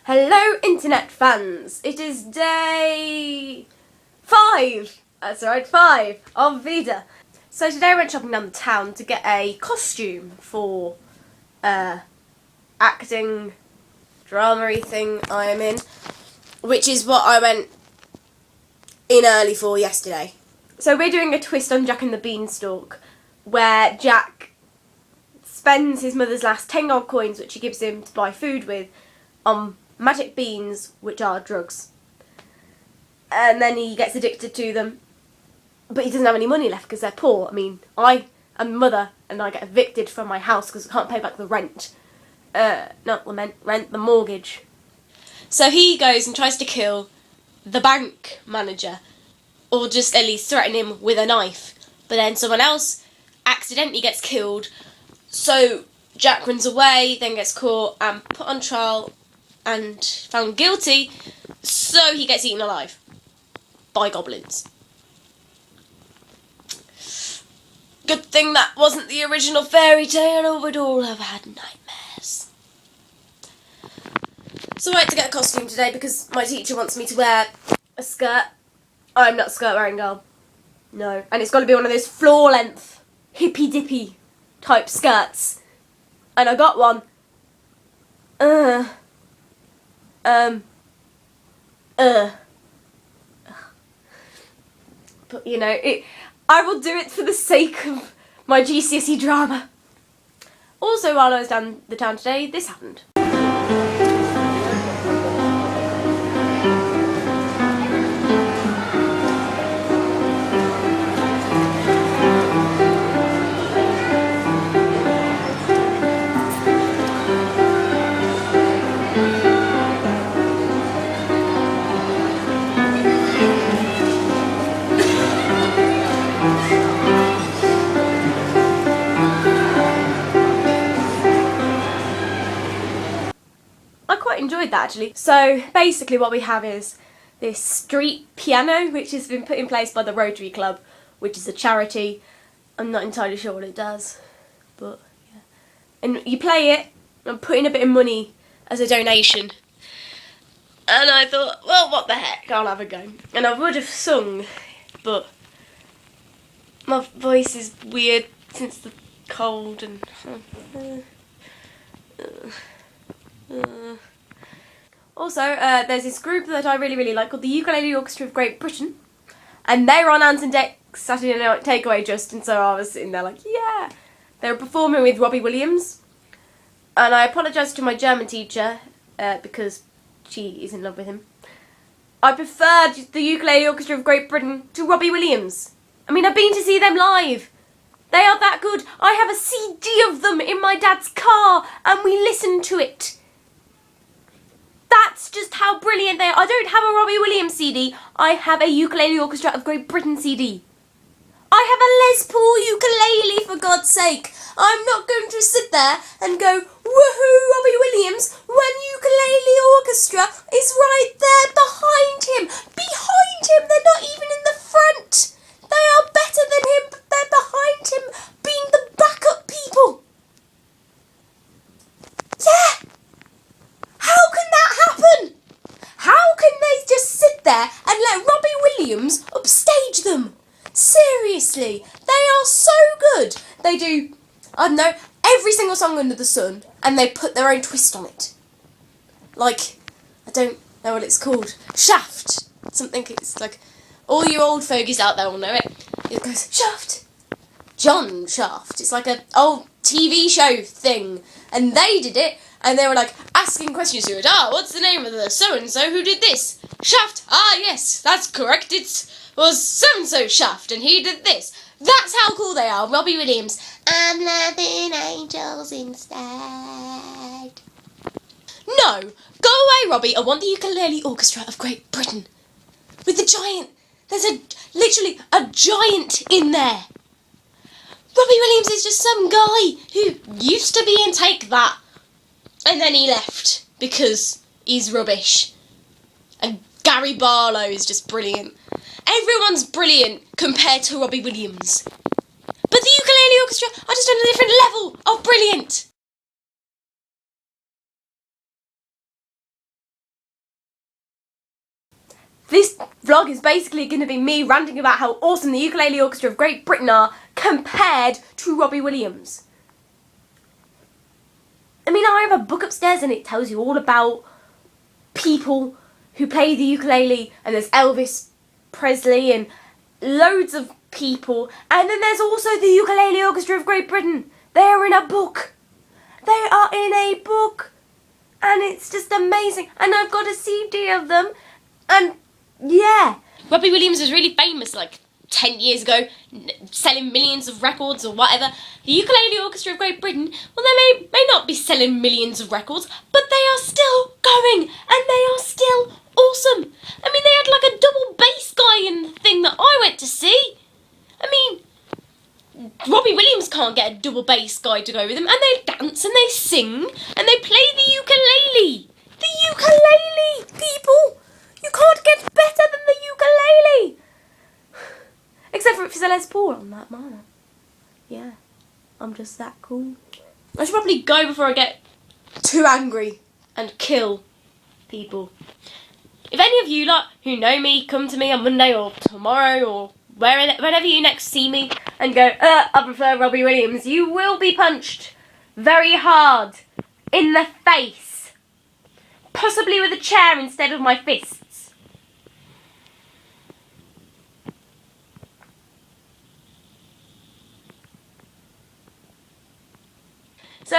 Hello internet fans, it is day 5, that's right, 5 of VEDA. So today I went shopping down the town to get a costume for acting drama-y thing I am in, which is what I went in early for yesterday. So we're doing a twist on Jack and the Beanstalk, where Jack spends his mother's last 10 gold coins, which she gives him to buy food with, on magic beans, which are drugs. And then he gets addicted to them, but he doesn't have any money left because they're poor. I mean, I am mother and I get evicted from my house because I can't pay back the rent. Not the rent, the mortgage. So he goes and tries to kill the bank manager, or just at least threaten him with a knife. But then someone else accidentally gets killed, so Jack runs away, then gets caught and put on trial and found guilty, so he gets eaten alive by goblins. Good thing that wasn't the original fairy tale, or we'd all have had nightmares. So I had to get a costume today because my teacher wants me to wear a skirt. I'm not a skirt wearing girl. No. And it's got to be one of those floor length, hippy dippy type skirts. And I got one. But you know, I will do it for the sake of my GCSE drama. Also, while I was down the town today, this happened. Enjoyed that actually. So basically what we have is this street piano which has been put in place by the Rotary Club, which is a charity. I'm not entirely sure what it does, but yeah. And you play it and put in a bit of money as a donation. And I thought, well, what the heck, I'll have a go. And I would have sung, but my voice is weird since the cold and Also, there's this group that I really like called the Ukulele Orchestra of Great Britain, and they were on Ant and Dec's Saturday Night Takeaway just, and so I was sitting there like, yeah. They were performing with Robbie Williams, and I apologised to my German teacher because she is in love with him. I preferred the Ukulele Orchestra of Great Britain to Robbie Williams. I mean, I've been to see them live. They are that good. I have a CD of them in my dad's car, and we listened to it. That's just how brilliant they are. I don't have a Robbie Williams CD. I have a Ukulele Orchestra of Great Britain CD. I have a Les Paul ukulele, for God's sake. I'm not going to sit there and go, woohoo, Robbie Williams, when Ukulele Orchestra is right there behind him. Behind him, they're not even in the front. They are better than him, but they're behind him, being the backup people. Yeah. How can that happen? How can they just sit there and let Robbie Williams upstage them? Seriously, they are so good. They do, I don't know, every single song under the sun, and they put their own twist on it. Like, I don't know what it's called. Shaft. Something, it's like, all you old fogies out there will know it. It goes, Shaft. John Shaft. It's like an old TV show thing. And they did it. And they were like asking questions to it. What's the name of the so-and-so who did this? Shaft. Yes, that's correct. It was so-and-so Shaft, and he did this. That's how cool they are. Robbie Williams. I'm loving angels instead. No, go away, Robbie. I want the Ukulele Orchestra of Great Britain. With the giant. There's literally a giant in there. Robbie Williams is just some guy who used to be in Take That. And then he left because he's rubbish. And Gary Barlow is just brilliant. Everyone's brilliant compared to Robbie Williams. But the Ukulele Orchestra are just on a different level of brilliant. This vlog is basically going to be me ranting about how awesome the Ukulele Orchestra of Great Britain are compared to Robbie Williams. I mean, I have a book upstairs and it tells you all about people who play the ukulele, and there's Elvis Presley and loads of people, and then there's also the Ukulele Orchestra of Great Britain. They are in a book. They are in a book, and it's just amazing. And I've got a CD of them, and yeah. Robbie Williams was really famous like 10 years ago, selling millions of records or whatever. The Ukulele Orchestra of Great Britain, well, they may not be selling millions of records, but they are still going, and they are still awesome. I mean, they had like a double bass guy in the thing that I went to see. I mean, Robbie Williams can't get a double bass guy to go with him, and they dance and they sing and they play the ukulele. The ukulele, people! You can't get better than the ukulele! Except for if it's a Les Paul on that manner. Yeah, I'm just that cool. I should probably go before I get too angry and kill people. If any of you lot who know me come to me on Monday or tomorrow or whenever you next see me and go, I prefer Robbie Williams, you will be punched very hard in the face. Possibly with a chair instead of my fists. So,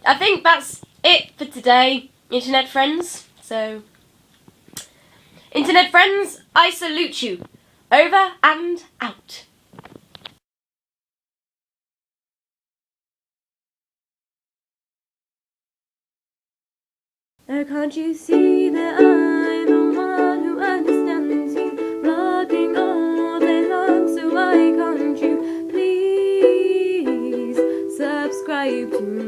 I think that's it for today, internet friends. So, internet friends, I salute you. Over and out. Oh, can't you see that I'm the one who understands you, rocking all day long, so why can't you please subscribe to me?